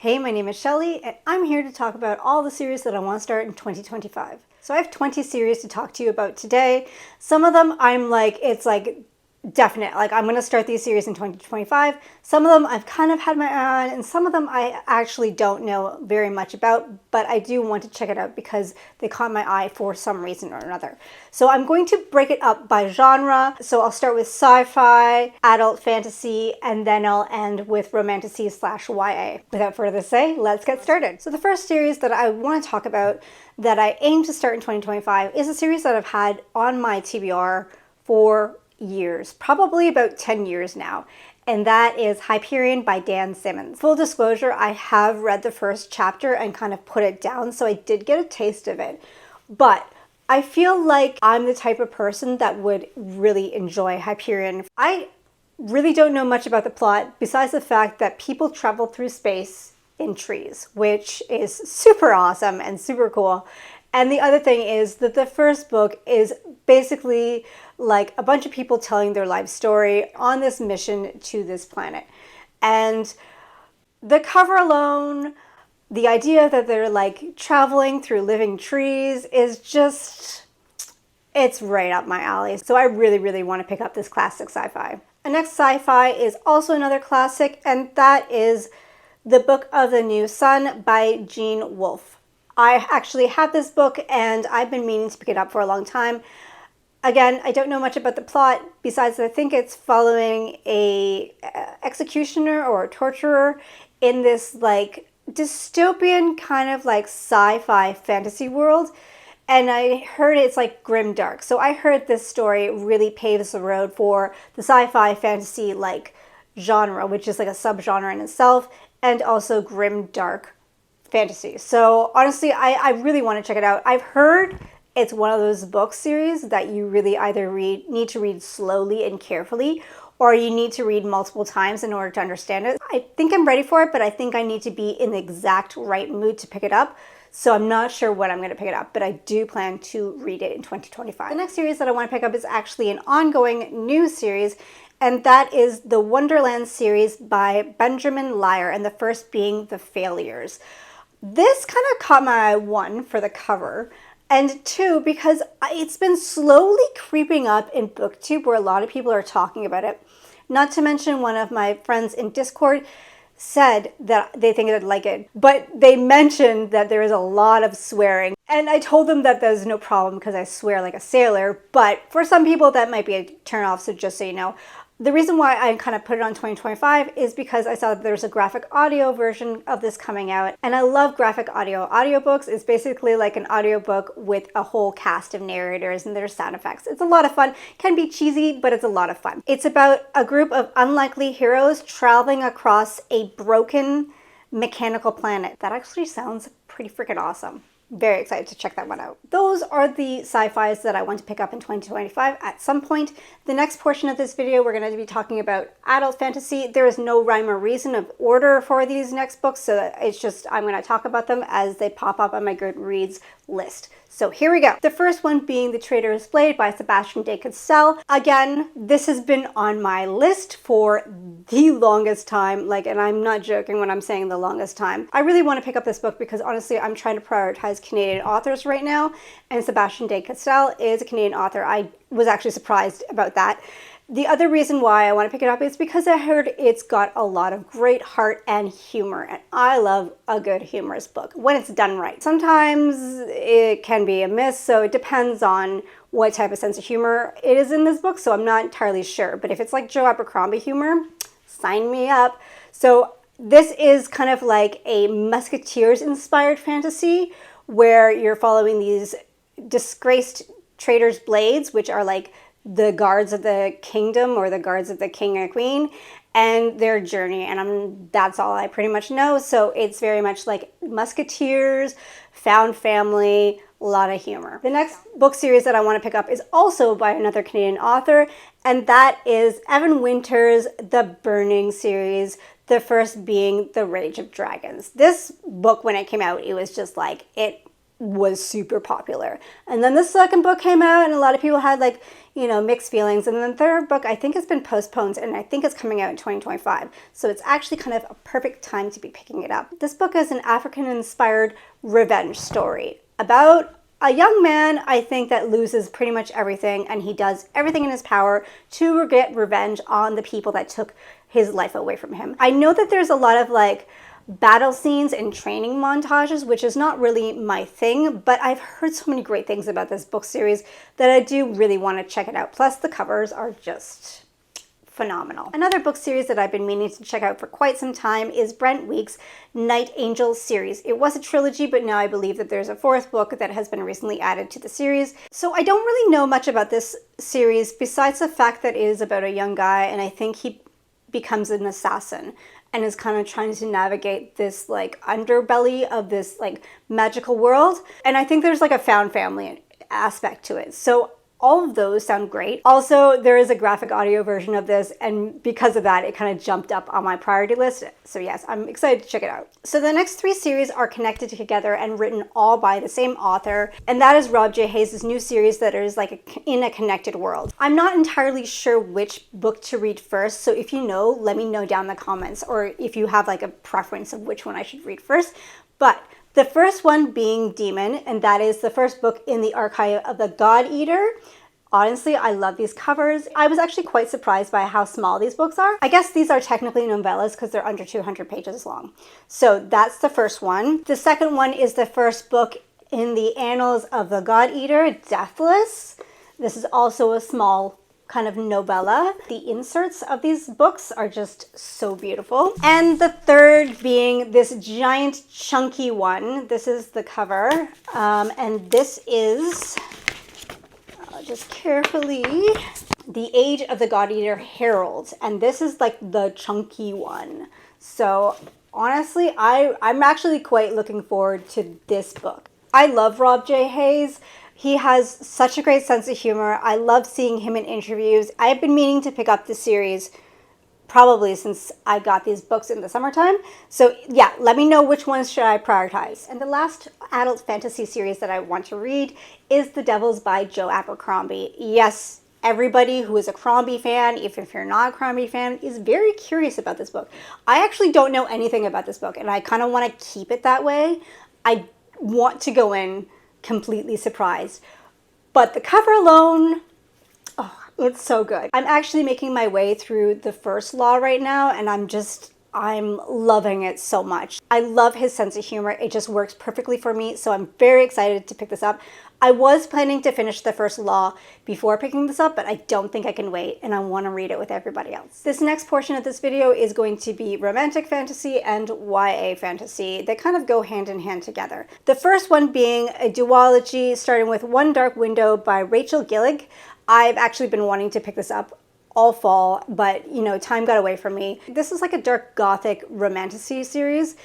Hey, my name is Shelly, and I'm here to talk about all the series that I want to start in 2025. So I have 20 series to talk to you about today. Some of them it's definite, like I'm going to start these series in 2025. Some of them I've kind of had my eye on, and some of them I actually don't know very much about, but I do want to check it out because they caught my eye for some reason or another. So I'm going to break it up by genre. So I'll start with sci-fi, adult fantasy, and then I'll end with romantasy / YA. Without further ado, let's get started. So the first series that I want to talk about that I aim to start in 2025 is a series that I've had on my TBR for years, probably about 10 years now, and that is Hyperion by Dan Simmons. Full disclosure, I have read the first chapter and kind of put it down, so I did get a taste of it, but I feel like I'm the type of person that would really enjoy Hyperion. I really don't know much about the plot besides the fact that people travel through space in trees, which is super awesome and super cool. And the other thing is that the first book is basically like a bunch of people telling their life story on this mission to this planet. And the cover alone, the idea that they're like traveling through living trees is just, it's right up my alley. So I really, really want to pick up this classic sci-fi. The next sci-fi is also another classic, and that is The Book of the New Sun by Gene Wolfe. I actually have this book and I've been meaning to pick it up for a long time. Again, I don't know much about the plot besides I think it's following a executioner or a torturer in this like dystopian kind of like sci-fi fantasy world. And I heard it's like grim dark. So I heard this story really paves the road for the sci-fi fantasy like genre, which is like a subgenre in itself, and also grim dark fantasy. So honestly, I really want to check it out. I've heard it's one of those book series that you really either need to read slowly and carefully, or you need to read multiple times in order to understand it. I think I'm ready for it, but I think I need to be in the exact right mood to pick it up. So I'm not sure when I'm going to pick it up, but I do plan to read it in 2025. The next series that I want to pick up is actually an ongoing new series, and that is the Wanderlands series by Benjamin Lyer, and the first being The Failures. This kind of caught my eye, one, for the cover, and two, because it's been slowly creeping up in Booktube where a lot of people are talking about it. Not to mention one of my friends in Discord said that they think I'd like it, but they mentioned that there is a lot of swearing. And I told them that there's no problem because I swear like a sailor, but for some people that might be a turn off, so just so you know. The reason why I kind of put it on 2025 is because I saw that there's a graphic audio version of this coming out, and I love graphic audio. Audiobooks is basically like an audiobook with a whole cast of narrators and their sound effects. It's a lot of fun. Can be cheesy, but it's a lot of fun. It's about a group of unlikely heroes traveling across a broken mechanical planet. That actually sounds pretty freaking awesome. Very excited to check that one out. Those are the sci-fis that I want to pick up in 2025 at some point. The next portion of this video, we're going to be talking about adult fantasy. There is no rhyme or reason of order for these next books, so it's just I'm going to talk about them as they pop up on my Goodreads list. So here we go. The first one being The Traitor's Blade by Sebastian de Castell. Again, this has been on my list for the longest time, and I'm not joking when I'm saying the longest time. I really want to pick up this book because honestly, I'm trying to prioritize Canadian authors right now, and Sebastian de Castell is a Canadian author. I was actually surprised about that. The other reason why I want to pick it up is because I heard it's got a lot of great heart and humor, and I love a good humorous book when it's done right. Sometimes it can be a miss, so it depends on what type of sense of humor it is in this book, so I'm not entirely sure. But if it's like Joe Abercrombie humor, sign me up. So this is kind of like a Musketeers-inspired fantasy where you're following these disgraced traitors' blades, which are like the guards of the kingdom or the guards of the king and queen, and their journey, and that's all I pretty much know. So it's very much like Musketeers, found family, a lot of humor. The next book series that I want to pick up is also by another Canadian author, and that is Evan Winter's The Burning series, the first being The Rage of Dragons. This book, when it came out, it was just like, it was super popular. And then the second book came out and a lot of people had like, you know, mixed feelings. And then the third book, I think, has been postponed and I think it's coming out in 2025. So it's actually kind of a perfect time to be picking it up. This book is an African-inspired revenge story about a young man, I think, that loses pretty much everything, and he does everything in his power to get revenge on the people that took his life away from him. I know that there's a lot of like battle scenes and training montages, which is not really my thing, but I've heard so many great things about this book series that I do really want to check it out. Plus the covers are just phenomenal. Another book series that I've been meaning to check out for quite some time is Brent Weeks' Night Angel series. It was a trilogy, but now I believe that there's a fourth book that has been recently added to the series. So I don't really know much about this series besides the fact that it is about a young guy, and I think he becomes an assassin and is kind of trying to navigate this like underbelly of this like magical world. And I think there's like a found family aspect to it. So all of those sound great. Also, there is a graphic audio version of this, and because of that, it kind of jumped up on my priority list. So yes, I'm excited to check it out. So the next three series are connected together and written all by the same author, and that is Rob J. Hayes' new series that is like in a connected world. I'm not entirely sure which book to read first, so if you know, let me know down in the comments, or if you have like a preference of which one I should read first. But the first one being Demon, and that is the first book in the archive of the Godeater. Honestly, I love these covers. I was actually quite surprised by how small these books are. I guess these are technically novellas because they're under 200 pages long. So that's the first one. The second one is the first book in the Annals of the Godeater, Deathless. This is also a small kind of novella. The inserts of these books are just so beautiful. And the third being this giant chunky one. This is the cover, and this is, I'll just carefully, The Age of the Godeater Herald, and this is like the chunky one. So honestly, I'm actually quite looking forward to this book. I love Rob J. Hayes. He has such a great sense of humor. I love seeing him in interviews. I've been meaning to pick up this series probably since I got these books in the summertime. So yeah, let me know which ones should I prioritize. And the last adult fantasy series that I want to read is The Devils by Joe Abercrombie. Yes, everybody who is a Crombie fan, even if you're not a Crombie fan, is very curious about this book. I actually don't know anything about this book, and I kind of want to keep it that way. I want to go in completely surprised. But the cover alone, oh, it's so good. I'm actually making my way through the first law right now, and I'm loving it so much. I love his sense of humor. It just works perfectly for me, so I'm very excited to pick this up. I was planning to finish the first law before picking this up, but I don't think I can wait, and I want to read it with everybody else. This next portion of this video is going to be romantic fantasy and YA fantasy. They kind of go hand in hand together. The first one being a duology starting with One Dark Window by Rachel Gillig. I've actually been wanting to pick this up all fall, but you know, time got away from me. This is like a dark gothic romantasy series,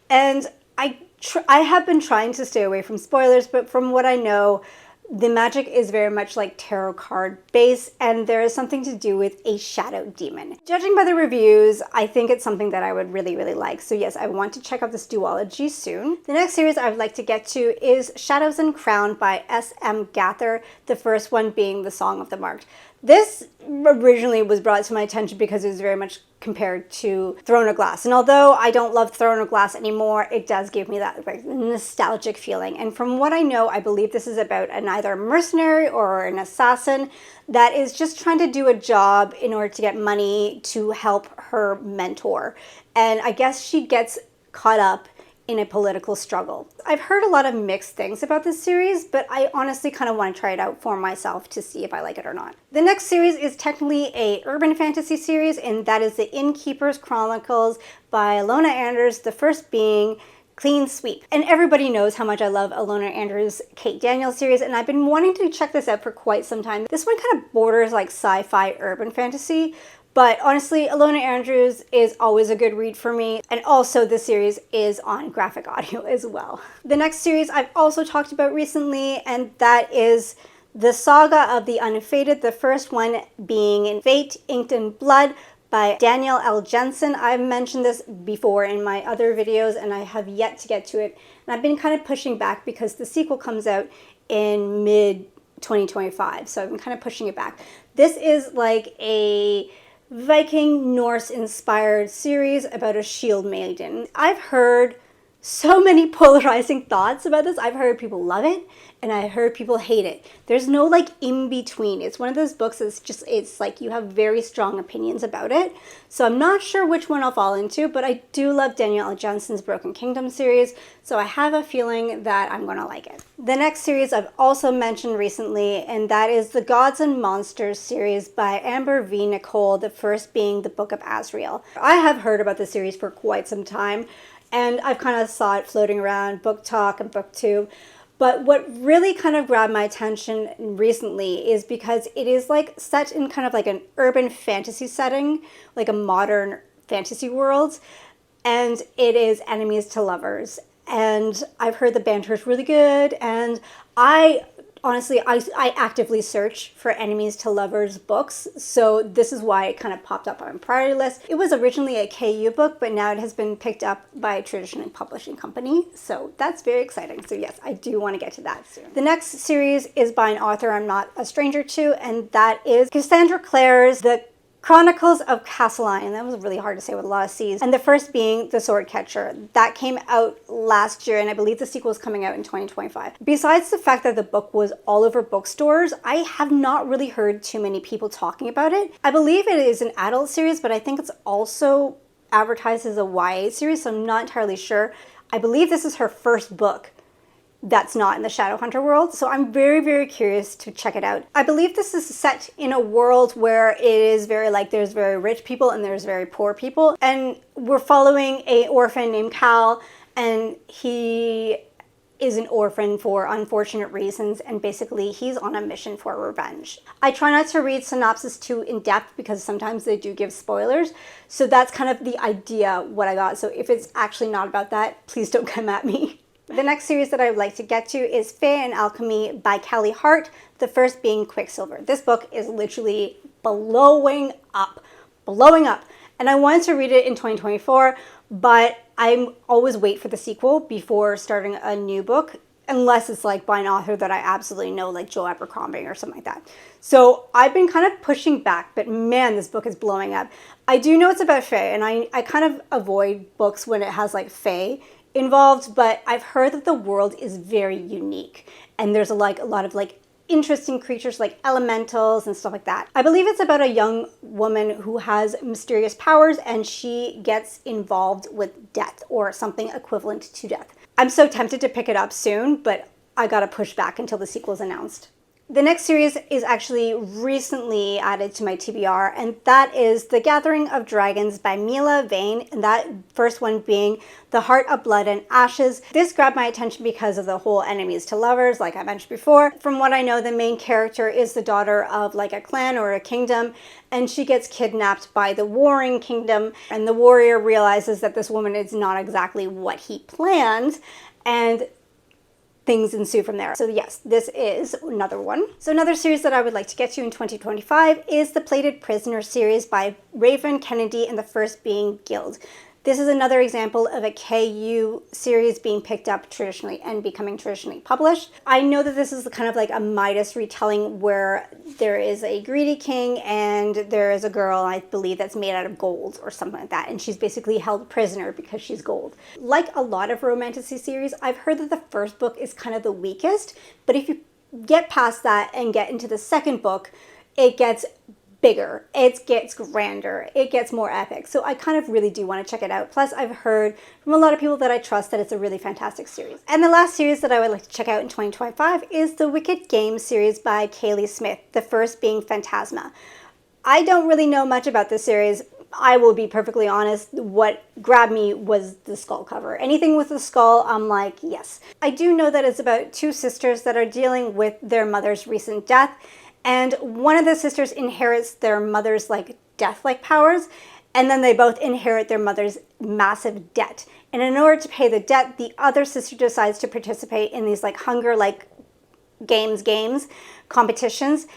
and I have been trying to stay away from spoilers, but from what I know, the magic is very much like tarot card based, and there is something to do with a shadow demon. Judging by the reviews, I think it's something that I would really, really like. So yes, I want to check out this duology soon. The next series I would like to get to is Shadows and Crown by S.M. Gather, the first one being The Song of the Marked. This originally was brought to my attention because it was very much compared to Throne of Glass. And although I don't love Throne of Glass anymore, it does give me that like nostalgic feeling. And from what I know, I believe this is about either a mercenary or an assassin that is just trying to do a job in order to get money to help her mentor. And I guess she gets caught up in a political struggle. I've heard a lot of mixed things about this series, but I honestly kind of want to try it out for myself to see if I like it or not. The next series is technically a urban fantasy series, and that is the Innkeeper's Chronicles by Alona Anders, the first being Clean Sweep. And everybody knows how much I love Alona Anders' Kate Daniels series, and I've been wanting to check this out for quite some time. This one kind of borders like sci-fi urban fantasy, but honestly, Alona Andrews is always a good read for me. And also this series is on graphic audio as well. The next series I've also talked about recently, and that is the Saga of the Unfated, the first one being in Fate, Inked in Blood by Danielle L. Jensen. I've mentioned this before in my other videos and I have yet to get to it. And I've been kind of pushing back because the sequel comes out in mid 2025. So I've been kind of pushing it back. This is like a Viking Norse inspired series about a shield maiden. I've heard so many polarizing thoughts about this. I've heard people love it and I heard people hate it. There's no like in between. It's one of those books that's just, it's like you have very strong opinions about it. So I'm not sure which one I'll fall into, but I do love Danielle Jensen's Broken Kingdom series. So I have a feeling that I'm gonna like it. The next series I've also mentioned recently, and that is the Gods and Monsters series by Amber V. Nicole, the first being the Book of Asriel. I have heard about this series for quite some time. And I've kind of saw it floating around Book Talk and Booktube. But what really kind of grabbed my attention recently is because it is like set in kind of like an urban fantasy setting, like a modern fantasy world. And it is enemies to lovers. And I've heard the banter is really good. And honestly, I actively search for enemies to lovers books. So this is why it kind of popped up on my priority list. It was originally a KU book, but now it has been picked up by a traditional publishing company. So that's very exciting. So yes, I do want to get to that soon. The next series is by an author I'm not a stranger to, and that is Cassandra Clare's The Chronicles of Castellane. That was really hard to say with a lot of C's. And the first being The Sword Catcher. That came out last year, and I believe the sequel is coming out in 2025. Besides the fact that the book was all over bookstores, I have not really heard too many people talking about it. I believe it is an adult series, but I think it's also advertised as a YA series, so I'm not entirely sure. I believe this is her first book that's not in the Shadowhunter world. So I'm very, very curious to check it out. I believe this is set in a world where it is very like there's very rich people and there's very poor people. And we're following an orphan named Cal, and he is an orphan for unfortunate reasons, and basically he's on a mission for revenge. I try not to read synopsis too in depth because sometimes they do give spoilers. So that's kind of the idea what I got. So if it's actually not about that, please don't come at me. The next series that I would like to get to is Fae Alchemy by Kelly Hart, the first being Quicksilver. This book is literally blowing up. And I wanted to read it in 2024, but I always wait for the sequel before starting a new book, unless it's like by an author that I absolutely know, like Joe Abercrombie or something like that. So I've been kind of pushing back, but man, this book is blowing up. I do know it's about Fae, and I kind of avoid books when it has like Fae involved, but I've heard that the world is very unique and there's a lot of like interesting creatures like elementals and stuff like that. I believe it's about a young woman who has mysterious powers and she gets involved with death or something equivalent to death. I'm so tempted to pick it up soon, but I gotta push back until the sequel is announced. The next series is actually recently added to my TBR, and that is The Gathering of Dragons by Mila Vane, and that first one being The Heart of Blood and Ashes. This grabbed my attention because of the whole enemies to lovers, like I mentioned before. From what I know, the main character is the daughter of like a clan or a kingdom, and she gets kidnapped by the warring kingdom, and the warrior realizes that this woman is not exactly what he planned, and things ensue from there. So yes, this is another one. So another series that I would like to get to in 2025 is the Plated Prisoner series by Raven Kennedy, and the first being Guild. This is another example of a KU series being picked up traditionally and becoming traditionally published. I know that this is kind of like a Midas retelling where there is a greedy king and there is a girl, I believe, that's made out of gold or something like that, and she's basically held prisoner because she's gold. Like a lot of Romantasy series, I've heard that the first book is kind of the weakest, but if you get past that and get into the second book, it gets bigger, it gets grander, it gets more epic. So I kind of really do want to check it out. Plus, I've heard from a lot of people that I trust that it's a really fantastic series. And the last series that I would like to check out in 2025 is the Wicked Games series by Kaylee Smith, the first being Phantasma. I don't really know much about this series. I will be perfectly honest, what grabbed me was the skull cover. Anything with the skull, I'm like, yes. I do know that it's about two sisters that are dealing with their mother's recent death, and one of the sisters inherits their mother's like death-like powers, and then they both inherit their mother's massive debt. And in order to pay the debt, the other sister decides to participate in these like hunger games, competitions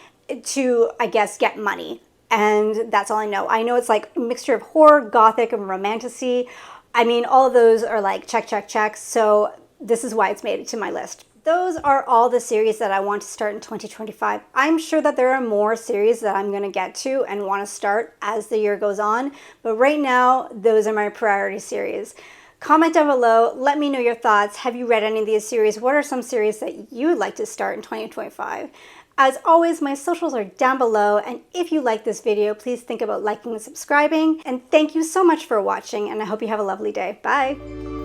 to, I guess, get money. and that's all I know. I know it's like a mixture of horror, gothic, and romantasy. I mean, all of those are like check, check, check. So this is why it's made it to my list. Those are all the series that I want to start in 2025. I'm sure that there are more series that I'm going to get to and want to start as the year goes on. But right now, those are my priority series. Comment down below. Let me know your thoughts. Have you read any of these series? What are some series that you would like to start in 2025? As always, my socials are down below, and if you like this video, please think about liking and subscribing. And thank you so much for watching, and I hope you have a lovely day. Bye!